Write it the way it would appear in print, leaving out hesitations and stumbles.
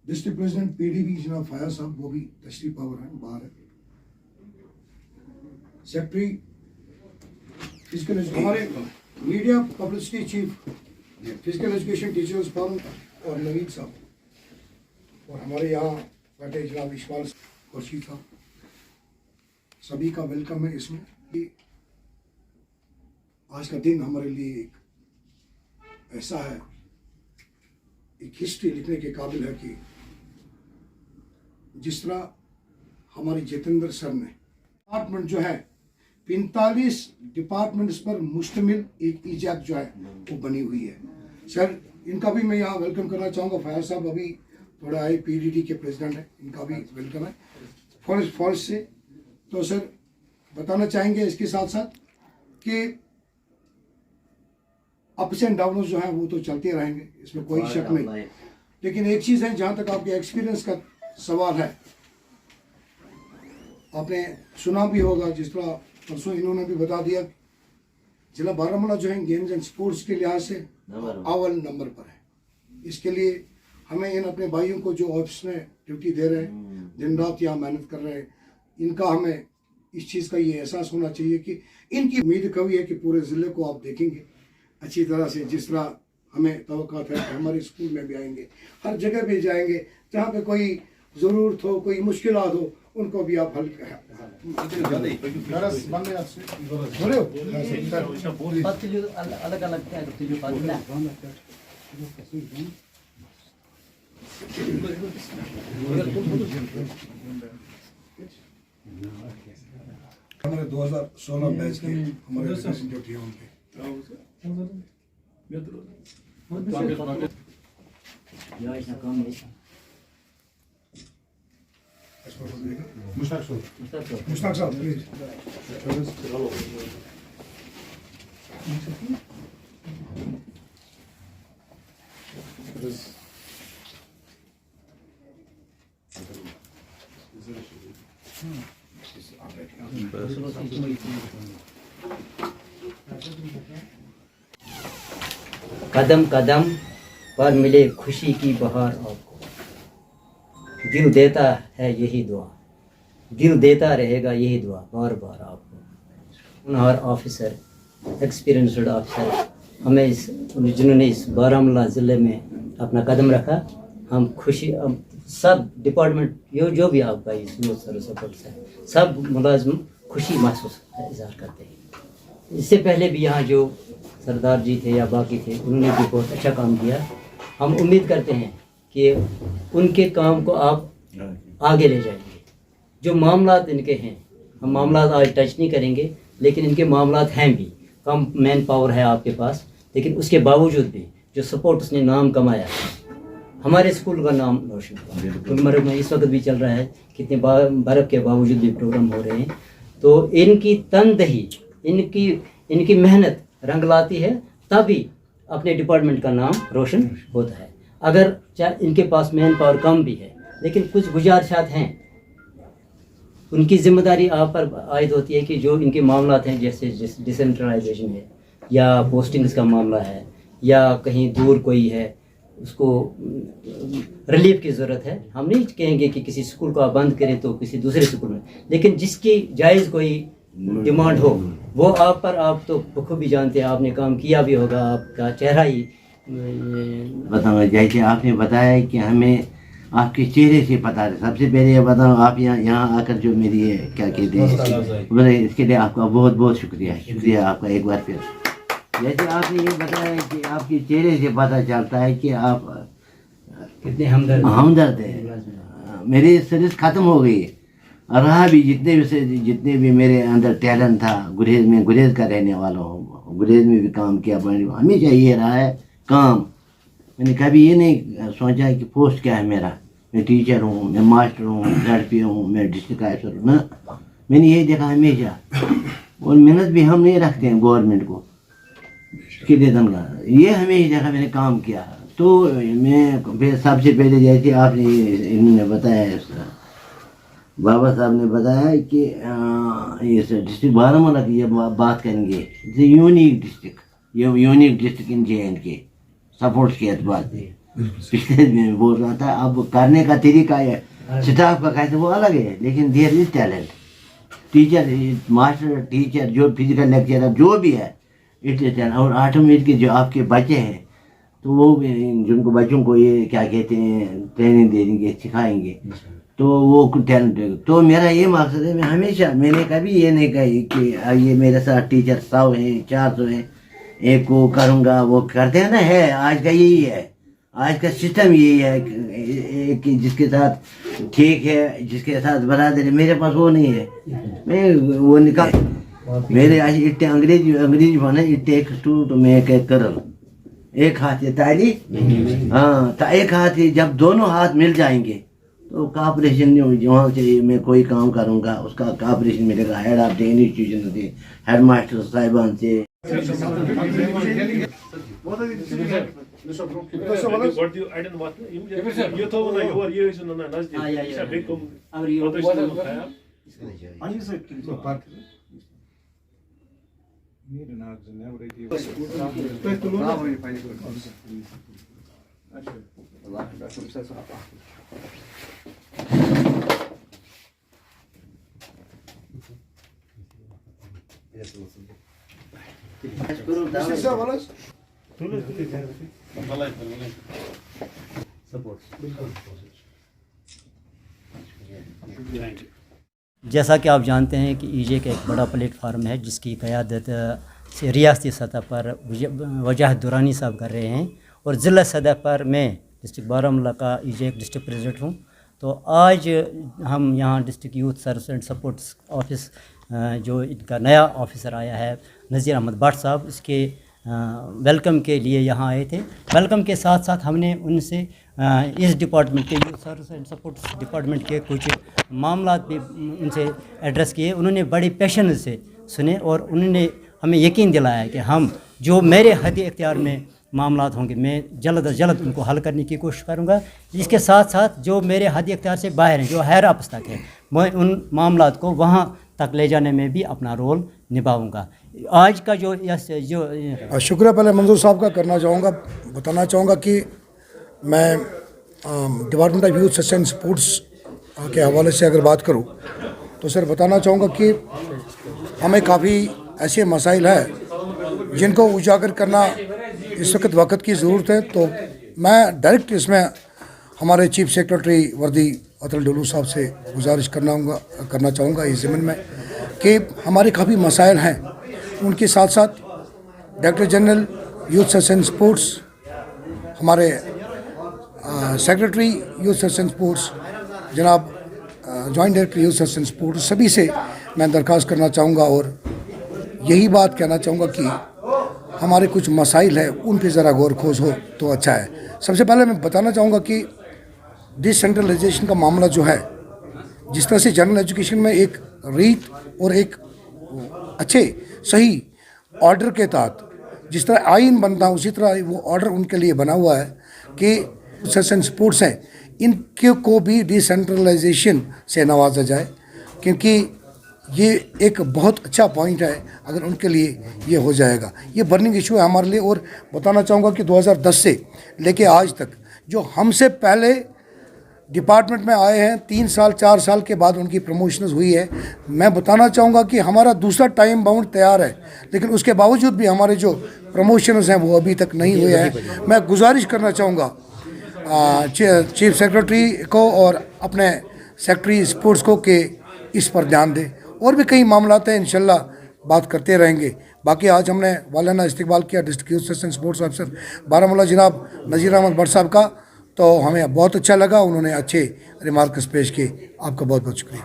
District president PDP जनाब फयाज साहब वो भी तशरीफ पावर हैं, बाहर है। सेक्रेटरी फिजिकल हमारे media publicity chief physical education teachers forum और नवीद साहब, और हमारे यहाँ बैठे जनाब इशमाल खुर्शीद साहब, सभी का वेलकम है। इसमें आज का दिन हमारे लिए एक ऐसा है, एक हिस्ट्री लिखने के काबिल है कि जिस तरह हमारे जितेंद्र सर ने डिपार्टमेंट जो है 45 डिपार्टमेंट्स पर मुश्तमिल एक इजाद जो है वो बनी हुई है। सर इनका भी मैं यहाँ वेलकम करना चाहूँगा। फयाज साहब अभी थोड़ा आए, पीडीटी के प्रेसिडेंट है, इनका भी वेलकम है फॉरेस्ट से। तो सर बताना चाहेंगे इसके साथ साथ कि अप्स एंड डाउन जो है वो तो चलते रहेंगे, इसमें कोई शक नहीं, लेकिन एक चीज़ है जहाँ तक आपके एक्सपीरियंस का सवाल है, आपने सुना भी होगा जिस तरह परसों इन्होंने भी बता दिया, जिला बारामूला जो है गेम्स एंड स्पोर्ट्स के लिहाज से अव्वल नंबर पर है। इसके लिए हमें इन अपने भाइयों को जो ऑफिस में ड्यूटी दे रहे हैं, दिन रात यहाँ मेहनत कर रहे हैं, इनका हमें इस चीज़ का ये एहसास होना चाहिए कि इनकी उम्मीद कभी है कि पूरे ज़िले को आप देखेंगे अच्छी तरह से, जिस तरह हमें तवक्कात है कि हमारे स्कूल में भी आएंगे, हर जगह भी जाएंगे, जहाँ पे कोई ज़रूरत हो, कोई मुश्किलात हो, उनको भी आप हल हमारे 2016 बैच के हमारे रिप्रेजेंटेटिव हैं उनके मुश्ताक साहब प्लीज। कदम कदम पर मिले खुशी की बहार आपको, दिल देता है यही दुआ, दिल देता रहेगा यही दुआ बार बार आपको। हर ऑफिसर, एक्सपीरियंस्ड ऑफिसर हमें जिन्होंने इस बारामूला ज़िले में अपना कदम रखा, हम खुशी, सब डिपार्टमेंट जो भी आपका सपोर्ट है, सब मुलाजिम खुशी महसूस इजहार करते हैं। इससे पहले भी यहाँ जो सरदार जी थे या बाकी थे, उन्होंने भी बहुत अच्छा काम किया। हम उम्मीद करते हैं कि उनके काम को आप आगे ले जाएंगे। जो मामलात इनके हैं, हम मामलात आज टच नहीं करेंगे, लेकिन इनके मामलात हैं भी, कम मैन पावर है आपके पास, लेकिन उसके बावजूद भी जो सपोर्ट उसने नाम कमाया, हमारे स्कूल का नाम रोशन हुआ। मरब में इस वक्त भी चल रहा है, कितने बर्फ़ के बावजूद भी प्रोग्राम हो रहे हैं। तो इनकी तनदही, इनकी मेहनत रंग लाती है, तभी अपने डिपार्टमेंट का नाम रोशन होता है। अगर इनके पास मैन पावर कम भी है, लेकिन कुछ गुजारिशात हैं, उनकी जिम्मेदारी आप पर आयद होती है कि जो इनके मामलात हैं, जैसे डिसेंट्रलाइजेशन है या पोस्टिंग्स का मामला है या कहीं दूर कोई है, उसको रिलीफ की ज़रूरत है। हम नहीं कहेंगे कि किसी स्कूल को आप बंद करें तो किसी दूसरे स्कूल में, लेकिन जिसकी जायज़ कोई डिमांड हो वो आप पर, आप तो बखूबी जानते हैं, आपने काम किया भी होगा, आपका चेहरा ही बताऊँ। जैसे आपने बताया कि हमें आपके चेहरे से पता है। सबसे पहले ये बताऊँ, आप यहाँ आकर जो मेरी क्या कहते हैं, इसके लिए आपका बहुत बहुत शुक्रिया आपका एक बार फिर। जैसे आपने ये बताया कि आपके चेहरे से पता चलता है कि आप कितने हमदर्द हैं। मेरी सर्विस ख़त्म हो गई, रहा भी जितने भी मेरे अंदर टैलेंट था, गुरेज का रहने वाला हूँ, गुरेज में भी काम किया, हमेशा ये रहा है काम। मैंने कभी ये नहीं सोचा कि पोस्ट क्या है मेरा, मैं टीचर हूँ, मैं मास्टर हूँ, ZP हूँ, मैं डिस्ट्रिक्ट ऑफिसर हूँ ना। मैंने यही देखा हमेशा, और मेहनत भी हम नहीं रखते हैं गवर्नमेंट को कितने दिन का, ये हमेशा देखा मैंने काम किया। तो मैं सबसे पहले जैसे आपने इन्होंने बताया, बाबा साहब ने बताया कि ये डिस्ट्रिक्ट बारामूला की जब बात करेंगे, unique district in JNK supports के एतबार से, पिछले में बोल रहा था, अब करने का तरीका है, स्टाफ का कहते वो अलग है, लेकिन there is talent. Teacher, master, teacher, जो फिजिकल लेक्चरर जो भी है, इट इज टैलेंट। और ऑटोमेटिक के जो आपके बच्चे हैं, तो वो जिनको बच्चों को ये क्या कहते हैं ट्रेनिंग दे देंगे, सिखाएंगे, तो वो टैलेंट है। तो मेरा ये मकसद है, मैं हमेशा, मैंने कभी ये नहीं कही कि ये मेरे साथ टीचर 100 हैं, 400 हैं, एक को करूँगा, वो करते हैं ना, है आज का यही है, आज का सिस्टम यही है कि जिसके साथ ठीक है, जिसके साथ बराबर है, मेरे पास वो नहीं है, मैं वो निकाल, मेरे आज इट्टे अंग्रेजी बने, it takes two to make a quarrel, एक हाथ ये ताली, हाँ, तो एक हाथ ये, जब दोनों हाथ मिल जाएंगे तो कॉपरेशन नहीं होगी। वहाँ से मैं कोई काम करूँगा, उसका कॉपरेशन मिलेगा हेड ऑफ द इंस्टीट्यूशन से, हेड मास्टर साहिबान से। जैसा कि आप जानते हैं कि ईजे का एक बड़ा प्लेटफार्म है जिसकी क़यादत से रियासती सतह पर वजाहत दुरानी साहब कर रहे हैं, और ज़िला सतह पर मैं डिस्ट्रिक्ट बारामूला का ईजे एक डिस्ट्रिक्ट प्रेसिडेंट हूँ। तो आज हम यहाँ district youth service and supports office, जो इनका नया ऑफिसर आया है नज़ीर अहमद भट्ट साहब, इसके वेलकम के लिए यहाँ आए थे। वेलकम के साथ साथ हमने उनसे इस डिपार्टमेंट के, youth service and supports department के कुछ मामला भी उनसे एड्रेस किए। उन्होंने बड़ी पैशन से सुने और उन्होंने हमें यकीन दिलाया कि हम जो मेरे हद इख्तियार में मामलात होंगे, मैं जल्द अज जल्द उनको हल करने की कोशिश करूँगा। इसके साथ साथ जो मेरे हद इख्तियार से बाहर हैं, जो हायर अप्स तक है, मैं उन मामलात को वहाँ तक ले जाने में भी अपना रोल निभाऊंगा। आज का जो शुक्रिया पहले मंजूर साहब का करना चाहूँगा, बताना चाहूँगा कि मैं department of youth service and sports के हवाले से अगर बात करूँ तो सर बताना चाहूँगा कि हमें काफ़ी ऐसे मसाइल हैं जिनको उजागर करना इस वक्त की ज़रूरत है। तो मैं डायरेक्ट इसमें हमारे चीफ सेक्रेटरी वर्दी अतुल डोलू साहब से गुजारिश करना चाहूँगा इस ज़मीन में कि हमारे काफ़ी मसाइल हैं, उनके साथ साथ director general youth service and sports, हमारे secretary youth service and sports जनाब joint director youth service and sports, सभी से मैं दरख्वास्त करना चाहूँगा और यही बात कहना चाहूँगा कि हमारे कुछ मसाइल हैं उन पे ज़रा गौर खोज हो तो अच्छा है। सबसे पहले मैं बताना चाहूँगा कि डिसेंट्रलाइजेशन का मामला जो है, जिस तरह से जनरल एजुकेशन में एक रीत और एक अच्छे सही ऑर्डर के तहत जिस तरह आइन बनता है, उसी तरह वो ऑर्डर उनके लिए बना हुआ है कि सर्विस एंड स्पोर्ट्स हैं, इनके को भी डिसेंट्रलाइजेशन से नवाजा जाए, क्योंकि ये एक बहुत अच्छा पॉइंट है अगर उनके लिए ये हो जाएगा। ये बर्निंग इशू है हमारे लिए। और बताना चाहूँगा कि 2010 से लेके आज तक जो हमसे पहले डिपार्टमेंट में आए हैं, 3 साल 4 साल के बाद उनकी प्रमोशंस हुई है। मैं बताना चाहूँगा कि हमारा दूसरा टाइम बाउंड तैयार है, लेकिन उसके बावजूद भी हमारे जो प्रमोशंस हैं वो अभी तक नहीं हुए हैं। मैं गुजारिश करना चाहूँगा चीफ सेक्रेटरी को और अपने सेक्रेटरी स्पोर्ट्स को कि इस पर ध्यान दें। और भी कई मामलात हैं, इंशाल्लाह बात करते रहेंगे। बाकी आज हमने वालाना इस्तकबाल किया district youth service and sports officer Baramulla जनाब नज़ीर अहमद भट्ट साहब का, तो हमें बहुत अच्छा लगा, उन्होंने अच्छे रिमार्क्स पेश किए। आपका बहुत बहुत शुक्रिया।